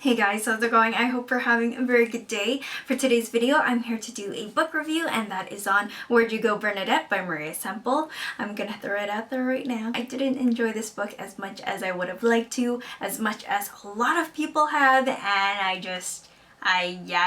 Hey guys, how's it going? I hope you're having a very good day. For today's video, I'm here to do a book review, and that is on Where'd You Go, Bernadette by Maria Semple. I'm gonna throw it out there right now. I didn't enjoy this book as much as I would have liked to, as much as a lot of people have, and I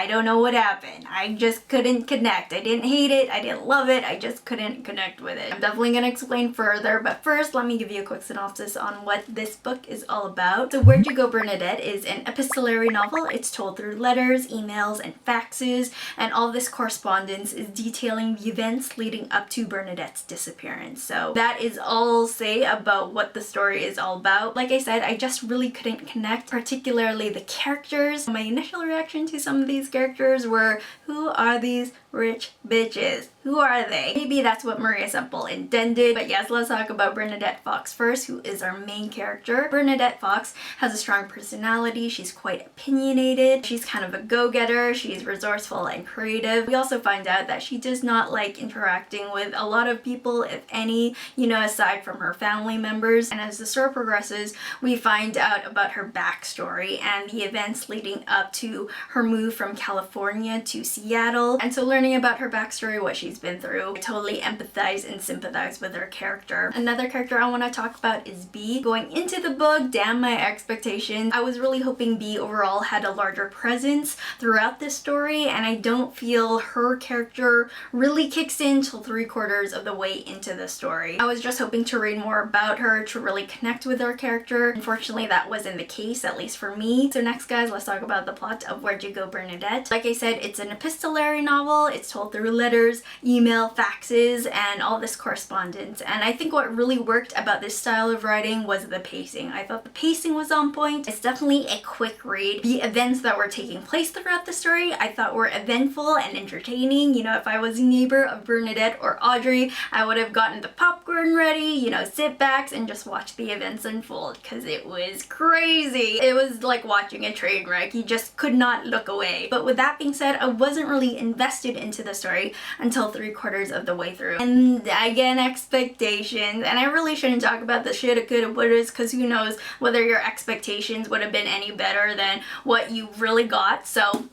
don't know what happened. I just couldn't connect. I didn't hate it, I didn't love it, I just couldn't connect with it. I'm definitely gonna explain further, but first let me give you a quick synopsis on what this book is all about. So Where'd You Go, Bernadette is an epistolary novel. It's told through letters, emails, and faxes, and all this correspondence is detailing the events leading up to Bernadette's disappearance. So that is all I'll say about what the story is all about. Like I said, I just really couldn't connect, particularly the characters. My initial reaction to some of these characters were, who are these rich bitches? Who are they? Maybe that's what Maria Semple intended. But yes, let's talk about Bernadette Fox first, who is our main character. Bernadette Fox has a strong personality. She's quite opinionated. She's kind of a go-getter. She's resourceful and creative. We also find out that she does not like interacting with a lot of people, if any, aside from her family members. And as the story progresses, we find out about her backstory and the events leading up to her move from California to Seattle. And so learning about her backstory, what she's been through, I totally empathize and sympathize with her character. Another character I want to talk about is Bee. Going into the book, damn my expectations. I was really hoping Bee overall had a larger presence throughout this story, and I don't feel her character really kicks in till 3/4 of the way into the story. I was just hoping to read more about her, to really connect with her character. Unfortunately, that wasn't the case, at least for me. So next, guys, let's talk about the plot of Where'd You Go, Bernadette. Like I said, it's an epistolary novel. It's told through letters, email, faxes, and all this correspondence. And I think what really worked about this style of writing was the pacing. I thought the pacing was on point. It's definitely a quick read. The events that were taking place throughout the story I thought were eventful and entertaining. If I was a neighbor of Bernadette or Audrey, I would have gotten the popcorn ready, sit back and just watch the events unfold, because it was crazy. It was like watching a train wreck. You just could not look away. But with that being said, I wasn't really invested into the story until 3/4 of the way through. And again, expectations. And I really shouldn't talk about the shoulda, coulda, wouldas, because who knows whether your expectations would have been any better than what you really got. So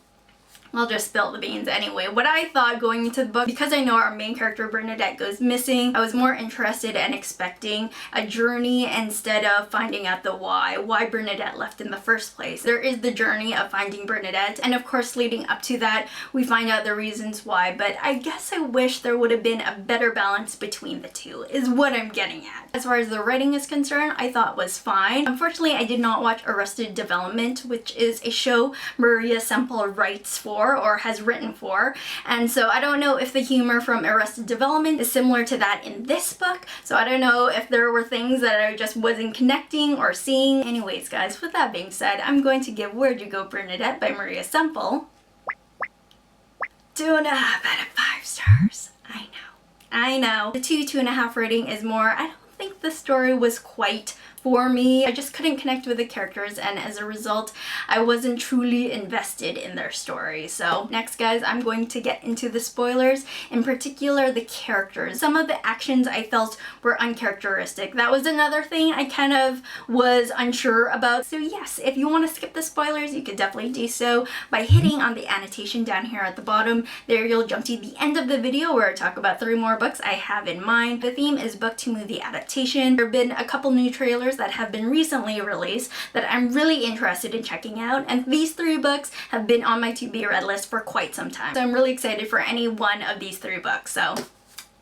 I'll just spill the beans anyway. What I thought going into the book, because I know our main character Bernadette goes missing, I was more interested and expecting a journey instead of finding out the why Bernadette left in the first place. There is the journey of finding Bernadette, and of course leading up to that we find out the reasons why, but I guess I wish there would have been a better balance between the two, is what I'm getting at. As far as the writing is concerned, I thought was fine. Unfortunately, I did not watch Arrested Development, which is a show Maria Semple writes for or has written for, and so I don't know if the humor from Arrested Development is similar to that in this book, so I don't know if there were things that I just wasn't connecting or seeing. Anyways, guys, with that being said, I'm going to give Where'd You Go, Bernadette by Maria Semple 2.5 out of 5 stars. I know. The 2.5 rating is more. I don't think the story was quite for me. I just couldn't connect with the characters, and as a result, I wasn't truly invested in their story. So next, guys, I'm going to get into the spoilers, in particular the characters. Some of the actions I felt were uncharacteristic. That was another thing I kind of was unsure about. So yes, if you want to skip the spoilers, you could definitely do so by hitting on the annotation down here at the bottom. There you'll jump to the end of the video where I talk about 3 more books I have in mind. The theme is book to movie adaptation. There have been a couple new trailers that have been recently released that I'm really interested in checking out, and these 3 books have been on my to-be read list for quite some time. So I'm really excited for any one of these 3 books. So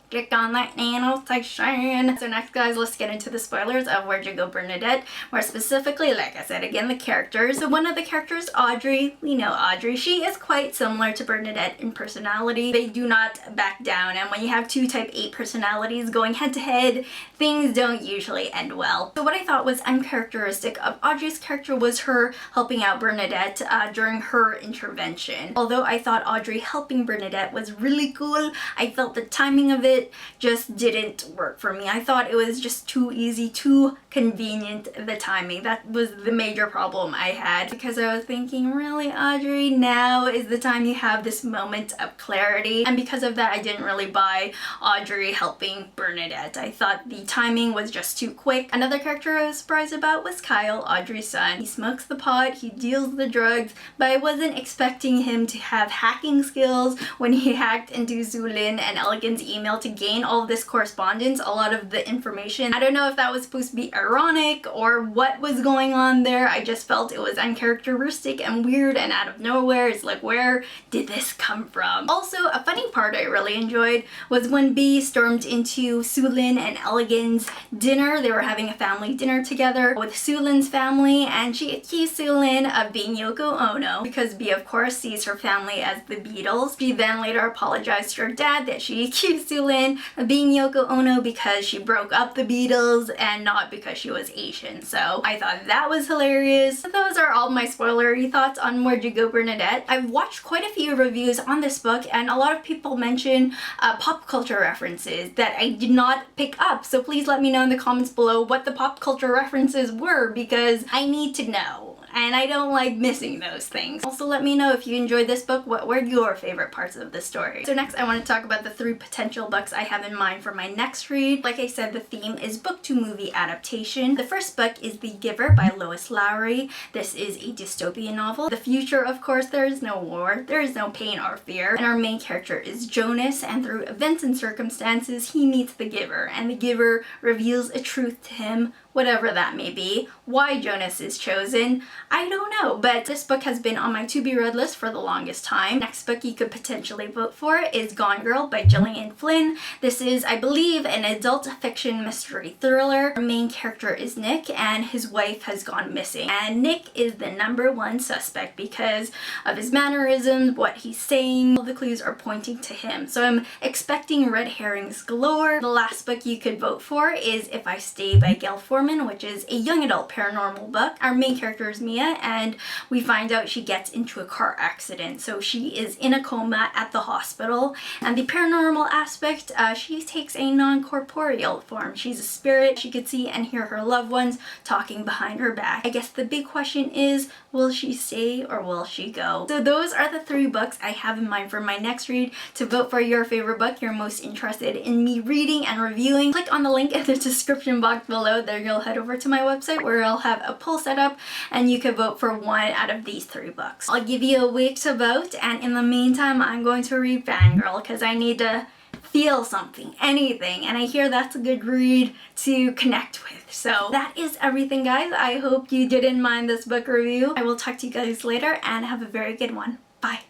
click on that annotation. So next, guys, let's get into the spoilers of Where'd You Go, Bernadette. More specifically, like I said, again, the characters. So one of the characters, Audrey, we know Audrey. She is quite similar to Bernadette in personality. They do not back down, and when you have 2 type 8 personalities going head to head, things don't usually end well. So what I thought was uncharacteristic of Audrey's character was her helping out Bernadette during her intervention. Although I thought Audrey helping Bernadette was really cool, I felt the timing of it just didn't work for me. I thought it was just too easy, too convenient the timing. That was the major problem I had, because I was thinking, really, Audrey, now is the time you have this moment of clarity. And because of that, I didn't really buy Audrey helping Bernadette. I thought the timing was just too quick. Another character I was surprised about was Kyle, Audrey's son. He smokes the pot, he deals the drugs, but I wasn't expecting him to have hacking skills when he hacked into Zulin and Elegant's email to gain all of this correspondence, a lot of the information. I don't know if that was supposed to be ironic or what was going on there. I just felt it was uncharacteristic and weird and out of nowhere. It's like, where did this come from? Also, a funny part I really enjoyed was when Bee stormed into Sulin and Elegant's dinner. They were having a family dinner together with Sulin's family, and she accused Sulin of being Yoko Ono because Bee, of course, sees her family as the Beatles. She then later apologized to her dad that she accused Sulin of being Yoko Ono because she broke up the Beatles and not because she was Asian. So I thought that was hilarious. Those are all my spoilery thoughts on Where'd You Go, Bernadette. I've watched quite a few reviews on this book, and a lot of people mention pop culture references that I did not pick up. So please let me know in the comments below what the pop culture references were, because I need to know. And I don't like missing those things. Also, let me know if you enjoyed this book, what were your favorite parts of the story. So next I want to talk about the 3 potential books I have in mind for my next read. Like I said, the theme is book to movie adaptation. The first book is The Giver by Lois Lowry. This is a dystopian novel. The future, of course, there is no war, there is no pain or fear, and our main character is Jonas, and through events and circumstances he meets the Giver, and the Giver reveals a truth to him, whatever that may be. Why Jonas is chosen, I don't know, but this book has been on my to-be-read list for the longest time. Next book you could potentially vote for is Gone Girl by Gillian Flynn. This is, I believe, an adult fiction mystery thriller. Our main character is Nick, and his wife has gone missing. And Nick is the #1 suspect because of his mannerisms, what he's saying. All the clues are pointing to him. So I'm expecting red herrings galore. The last book you could vote for is If I Stay by Gail Forman, which is a young adult paranormal book. Our main character is Mia, and we find out she gets into a car accident. So she is in a coma at the hospital, and the paranormal aspect, she takes a non-corporeal form. She's a spirit. She could see and hear her loved ones talking behind her back. I guess the big question is, will she stay or will she go? So those are the 3 books I have in mind for my next read. To vote for your favorite book you're most interested in me reading and reviewing, click on the link in the description box below. There you'll head over to my website where I'll have a poll set up, and you can vote for one out of these 3 books. I'll give you a week to vote, and in the meantime I'm going to read Fangirl because I need to feel something, anything, and I hear that's a good read to connect with. So that is everything, guys. I hope you didn't mind this book review. I will talk to you guys later, and have a very good one. Bye.